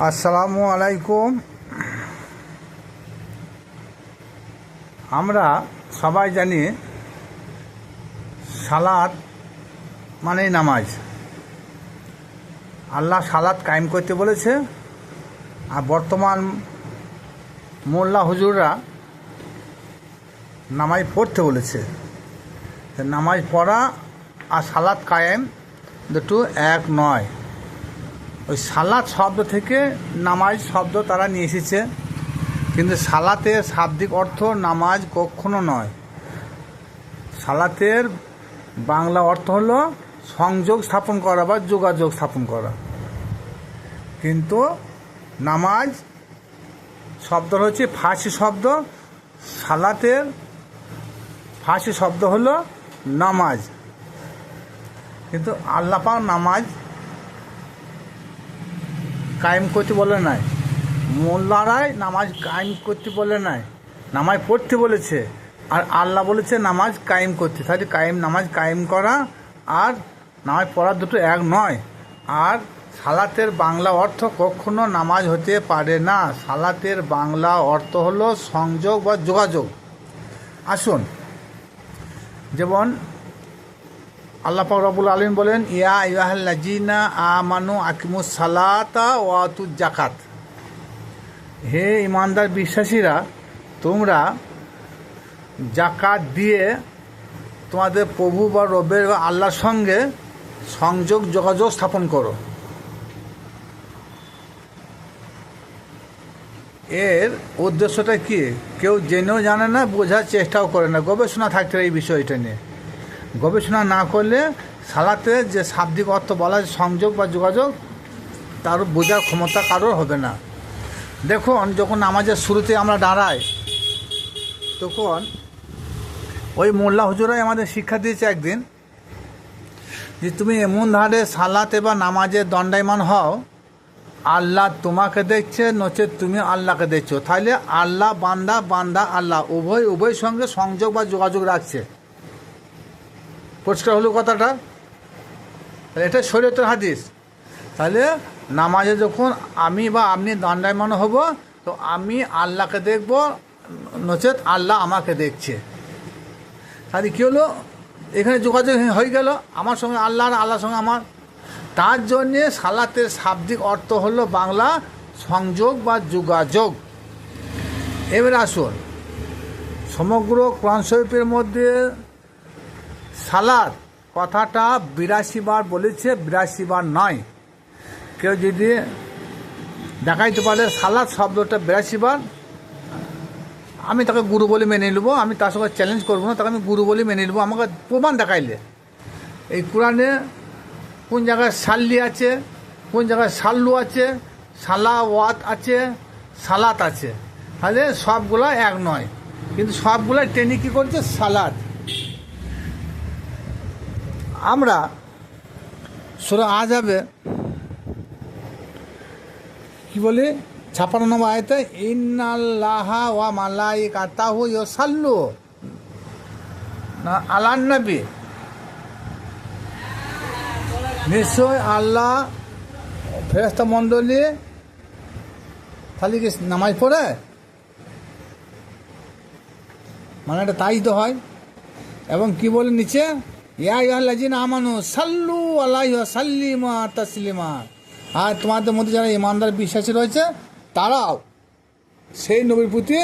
আসসালামু আলাইকুম। আমরা সবাই জানি সালাত মানেই নামাজ। আল্লাহ সালাত কায়েম করতে বলেছে, আর বর্তমান মোল্লা হুজুররা নামাজ পড়তে বলেছে। নামাজ পড়া আর সালাত কায়েম দুটো এক নয়। ওই সালাত শব্দ থেকে নামাজ শব্দ তারা নিয়ে এসেছে, কিন্তু সালাতের শাব্দিক অর্থ নামাজ কখনো নয়। সালাতের বাংলা অর্থ হলো সংযোগ স্থাপন করা বা যোগাযোগ স্থাপন করা, কিন্তু নামাজ শব্দ হচ্ছে ফার্সি শব্দ। সালাতের ফার্সি শব্দ হলো নামাজ, কিন্তু আল্লাহ পাক নামাজ কায়েম করতে বলে নাই, মোল্লারাই নামাজ কায়েম করতে বলে নাই, নামাজ পড়তে বলেছে। আর আল্লাহ বলেছে নামাজ কায়েম করতে। তাহলে নামাজ কায়েম করা আর নামাজ পড়া দুটো এক নয়। আর সালাতের বাংলা অর্থ কখনো নামাজ হতে পারে না। সালাতের বাংলা অর্থ হলো সংযোগ বা যোগাযোগ। আসুন, যেমন আল্লাহ পাক রব্বুল আলামিন বলেন, ইয়া আইয়ুহাল্লাযীনা আমানু আকিমুস সালাতা ওয়া আতুজ যাকাত। হে ইমানদার বিশ্বাসীরা, তোমরা যাকাত দিয়ে তোমাদের প্রভু বা রবের বা আল্লাহর সঙ্গে সংযোগ যোগাযোগ স্থাপন করো। এর উদ্দেশ্যটা কি কেউ জেনেও জানে না, বোঝার চেষ্টাও করে না। গবেষণা থাকতে এই বিষয়টা নিয়ে গবেষণা না করলে সালাতে যে শাব্দিক অর্থ বলা সংযোগ বা যোগাযোগ, তার বোঝার ক্ষমতা কারোর হবে না। দেখুন, যখন নামাজের শুরুতে আমরা দাঁড়াই, তখন ওই মোল্লা হুজুরাই আমাদের শিক্ষা দিয়েছে একদিন, যে তুমি এমন ধারে সালাতে বা নামাজের দণ্ডায়মান হও, আল্লাহ তোমাকে দেখছে, নচেত তুমি আল্লাহকে দেখছো। তাহলে আল্লাহ বান্দা, বান্দা আল্লাহ, উভয় সঙ্গে সংযোগ বা যোগাযোগ রাখছে। পরিষ্কার হলো কথাটা? এটা শরীয়তের হাদিস। তাহলে নামাজে যখন আমি বা আপনি দণ্ডায়মান হব, তো আমি আল্লাহকে দেখব, নচেত আল্লাহ আমাকে দেখছে। তাহলে কী হলো, এখানে যোগাযোগ হয়ে গেল আমার সঙ্গে আল্লাহ, আর আল্লাহর সঙ্গে আমার। তার জন্যে সালাতের শাব্দিক অর্থ হলো বাংলা সংযোগ বা যোগাযোগ। এবারে আসুন, সমগ্র কোরআন শরীফের মধ্যে সালাত কথাটা 82 বার বলেছে, 82 বার নয়। কেউ যদি দেখাইতে পারে সালাত শব্দটা 82 বার, আমি তাকে গুরু বলে মেনে নেব। আমি তার সঙ্গে চ্যালেঞ্জ করবো না, তাকে আমি গুরু বলে মেনে নেব। আমাকে প্রমাণ দেখাইলে, এই কোরআনে কোন জায়গায় সাল্লি আছে, কোন জায়গায় সাল্লু আছে, সালাওয়াত আছে, সালাত আছে। তাহলে সবগুলা এক নয়, কিন্তু সবগুলাই টেনে কী করছে সালাত। আমরা সূরা আহজাবে কি বলি, 56 নম্বর আয়াতে, ইন্নাল্লাহা ওয়া মালাইকাতাহু ইউসাল্লু আলান নবী। নিশ্চয় আল্লাহ ফেরেশতা মণ্ডলী খালি কি নামাজ পড়ে, মানে এটা তাই তো হয়। এবং কি বলে নিচে, ইয়া আইয়ুহাল্লাযীনা আমানু সাল্লু আলাইহি ওয়া সাল্লিমু তাসলিমা। আর তোমাদের মধ্যে যারা ইমানদার বিশ্বাসী রয়েছে, তারাও সেই নবীর প্রতি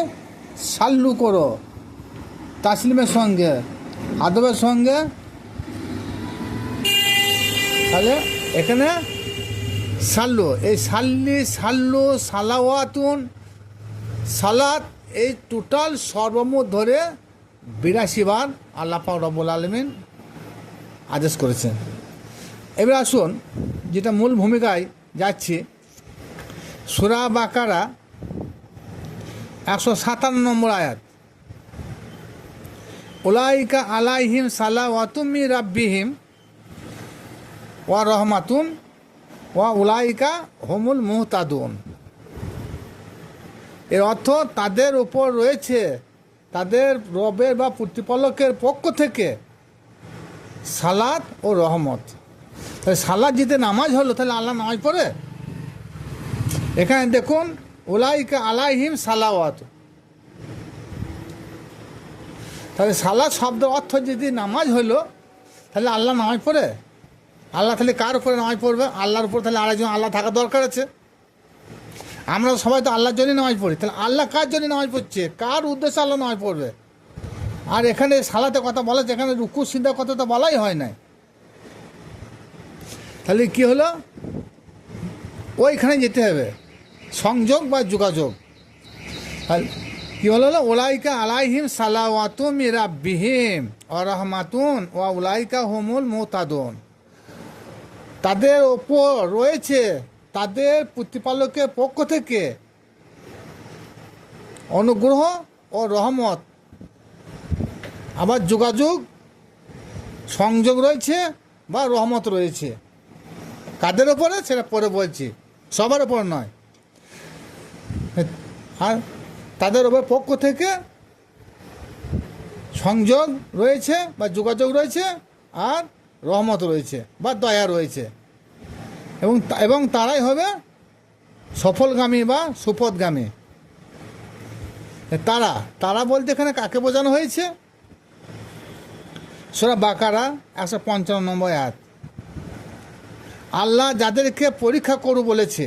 সাল্লু করো, তাসলিমের সঙ্গে, আদবের সঙ্গে। তাহলে এখানে সাল্লু, এই সাল্লু, সালাওয়াতুন, সালাত, এই টোটাল সর্বমোট ধরে 82 বার আল্লাহ পাক রব্বুল আলামিন আদেশ করেছেন। এবার আসুন, যেটা মূল ভূমিকায় যাচ্ছি, সূরা বাকারা 157 নম্বর আয়াত, উলাইকা আলাইহিম সালাওয়াতুম মির রাব্বিহিম ওয়া রহমাতুন ওয়া উলাইকা হুমুল মুহতাদুন। এর অর্থ, তাদের উপর রয়েছে তাদের রবের বা প্রতিপালকের পক্ষ থেকে সালাত ও রহমত। তাহলে সালাত যদি নামাজ হলো, তাহলে আল্লাহ নামাজ পড়ে? এখানে দেখুন উলাইকা আলাইহিম সালাওয়াত, তাহলে সালাত শব্দের অর্থ যদি নামাজ হলো, তাহলে আল্লাহ নামাজ পড়ে? আল্লাহ তাহলে কার উপরে নামাজ পড়বে? আল্লাহর উপর তাহলে আরেকজন আল্লাহ থাকা দরকার আছে। আমরা সবাই তো আল্লাহর জন্যই নামাজ পড়ি, তাহলে আল্লাহ কার জন্য নামাজ পড়ছে? কার উদ্দেশ্যে আল্লাহ নামাজ পড়বে? আর এখানে সালাতে কথা বলা, এখানে রুকু সিজদার কথা তো বলাই হয় নাই। তাহলে কি হলো? ওইখানে যেতে হবে, সংযোগ বা যোগাযোগ। কি হলো? উলাইকা আলাইহিম সালাওয়াতুম মির রাব্বিহিম ওয়া রাহমাতুন ওয়া উলাইকা হুমুল মুহতাদুন। তাদের ওপর রয়েছে তাদের প্রতিপালকের পক্ষ থেকে অনুগ্রহ ও রহমত, আবার যোগাযোগ সংযোগ রয়েছে বা রহমত রয়েছে। কাদের ওপরে সেটা পরে বলছি, সবার ওপর নয়। আর তাদের ওপর পক্ষ থেকে সংযোগ রয়েছে বা যোগাযোগ রয়েছে, আর রহমত রয়েছে বা দয়া রয়েছে, এবং তারাই হবে সফলগামী বা সুপথগামী। তারা বলতে এখানে কাকে বোঝানো হয়েছে? সূরা বাকারা 155 নম্বর আয়াত। আল্লাহ যাদেরকে পরীক্ষা করু বলেছে,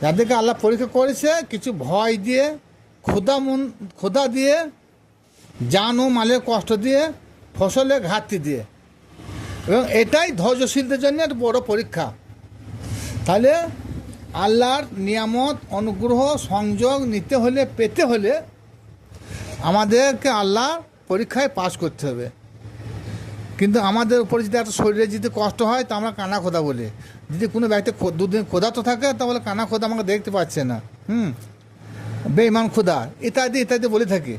যাদেরকে আল্লাহ পরীক্ষা করেছে কিছু ভয় দিয়ে, ক্ষুধা দিয়ে, জান ও মালের কষ্ট দিয়ে, ফসলের ঘাটতি দিয়ে, এবং এটাই ধৈর্যশীলদের জন্য একটা বড় পরীক্ষা। তাহলে আল্লাহর নিয়ামত, অনুগ্রহ, সংযোগ নিতে হলে, পেতে হলে আমাদেরকে আল্লাহ পরীক্ষায় পাশ করতে হবে। কিন্তু আমাদের উপরে যদি একটা শরীরে যদি কষ্ট হয় তা আমরা কানা খোদা বলি। যদি কোনো ব্যক্তি দুদিন খোদা তো থাকে, তাহলে কানা খোদা আমাকে দেখতে পাচ্ছে না, বেঈমান খোদা ইত্যাদি ইত্যাদি বলে থাকি।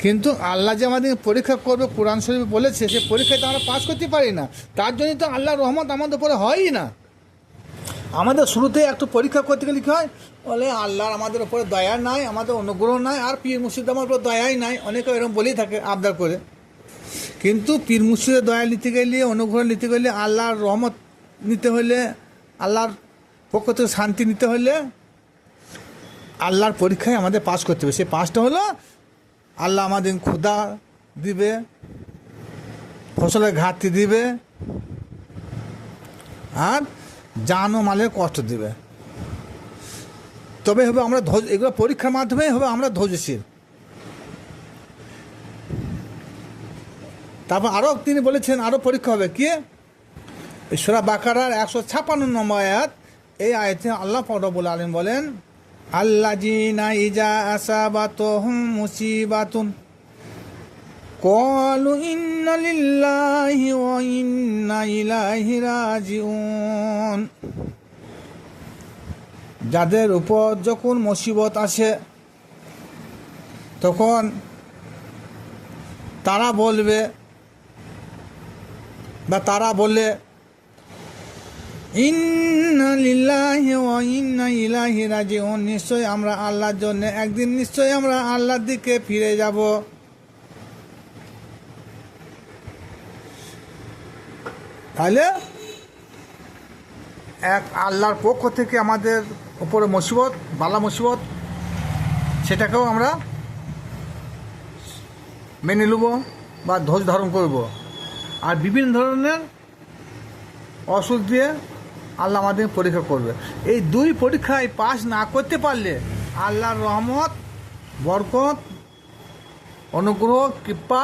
কিন্তু আল্লাহ যে আমাদের পরীক্ষা করবে কোরআন শরীফ বলেছে, সে পরীক্ষায় তো আমরা পাস করতে পারি না। তার জন্যই তো আল্লাহর রহমত আমাদের উপরে হয়ই না। আমাদের শুরুতেই একটু পরীক্ষা করতে গেলে কী হয়? বলে আল্লাহর আমাদের উপরে দয়া নাই, আমাদের অনুগ্রহ নাই, আর পীর মুর্শিদ আমার উপরে দয়াই নাই। অনেকে এরকম বলেই থাকে আবদার করে। কিন্তু পীর মুর্শিদের দয়া নিতে গেলে, অনুগ্রহ নিতে গেলে, আল্লাহর রহমত নিতে হলে, আল্লাহর পক্ষ থেকে শান্তি নিতে হলে আল্লাহর পরীক্ষায় আমাদের পাস করতে হবে। সেই পাসটা হলো আল্লাহ আমাদের ক্ষুধা দিবে, ফসলের ঘাটতি দিবে, আর জান ও মালের কষ্ট দিবে। তবে হবে আমরা এগুলো পরীক্ষার মাধ্যমে হবে আমরা ধৈর্যশীল। তারপর আরও তিনি বলেছেন আরও পরীক্ষা হবে কি? সূরা বাকারার 156 নম্বর আয়াত। এই আয়াতে আল্লাহ রাব্বুল আলামিন বলেন, আল্লাযীনা ইযা আসাবাতুহুম মুসিবাতুন ক্বালু ইন্না লিল্লাহি ওয়া ইন্না ইলাইহি রাজিউন। যাদের উপর যখন মুসিবত আসে তখন তারা বলবে বা তারা বলে, ইন্না লিল্লাহি ওয়া ইন্না ইলাইহি রাজিউন, নিশ্চয়ই আমরা আল্লাহর জন্য একদিন নিশ্চয়ই আমরা আল্লাহর দিকে ফিরে যাব। তাহলে এক আল্লাহর পক্ষ থেকে আমাদের উপরে মুসিবত, বালা মুসিবত, সেটাকেও আমরা মেনে নেব বা ধৈর্য ধারণ করব। আর বিভিন্ন ধরনের অসুখ দিয়ে আল্লাহ আমাদের পরীক্ষা করবে। এই দুই পরীক্ষায় পাস না করতে পারলে আল্লাহর রহমত, বরকত, অনুগ্রহ, কৃপা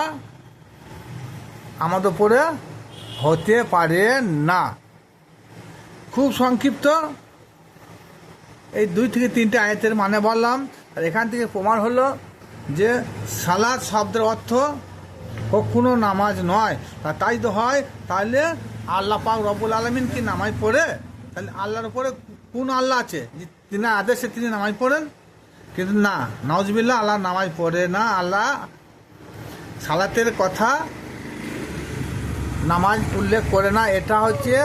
আমাদের উপরে হতে পারে না। খুব সংক্ষিপ্ত এই 2 থেকে 3টে আয়াতের মানে বললাম। আর এখান থেকে প্রমাণ হলো যে সালাত শব্দের অর্থ কখনো নামাজ নয়। তাই তো হয়, তাহলে আল্লাহ পাক রব্বুল আলামিন কি নামাজ পড়ে? তাহলে আল্লাহর উপরে কোন আল্লাহ আছে যে তিনি আদেশে তিনি নামাজ পড়েন? কিন্তু না, নাউজুবিল্লাহ, আল্লাহ নামাজ পড়ে না। আল্লাহ সালাতের কথা নামাজ উল্লেখ করে না। এটা হচ্ছে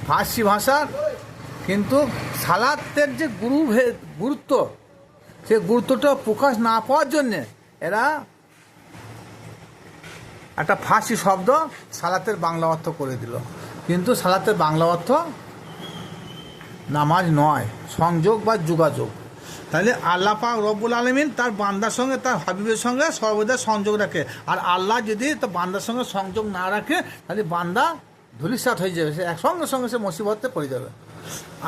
ফার্সি ভাষার, কিন্তু সালাতের যে গুরুত্ব, সে গুরুত্বটা প্রকাশ না পাওয়ার জন্যে এরা একটা ফার্সি শব্দ সালাতের বাংলা অর্থ করে দিল। কিন্তু সালাতের বাংলা অর্থ নামাজ নয়, সংযোগ বা যোগাযোগ। তাহলে আল্লাহ পাক রব্বুল আলামিন তার বান্দার সঙ্গে, তার হাবিবের সঙ্গে সর্বদা সংযোগ রাখে। আর আল্লাহ যদি তার বান্দার সঙ্গে সংযোগ না রাখে, তাহলে বান্দা ধূলিসাৎ হয়ে যাবে, সে সঙ্গে সঙ্গে সে মুসিবতে পড়ে যাবে।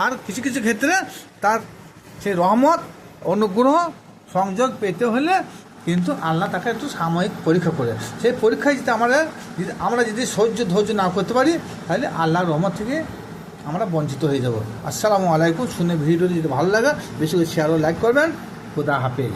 আর কিছু কিছু ক্ষেত্রে তার সেই রহমত, অনুগ্রহ, সংযোগ পেতে হলে কিন্তু আল্লাহ তাকে একটু সাময়িক পরীক্ষা করে। সেই পরীক্ষায় যদি আমরা যদি ধৈর্য না করতে পারি, তাহলে আল্লাহর রহমত থেকে আমরা বঞ্চিত হয়ে যাব। আসসালামু আলাইকুম। শুনে ভিডিওটি যদি ভালো লাগে বেশি করে শেয়ার ও লাইক করবেন। খুদা হাফেজ।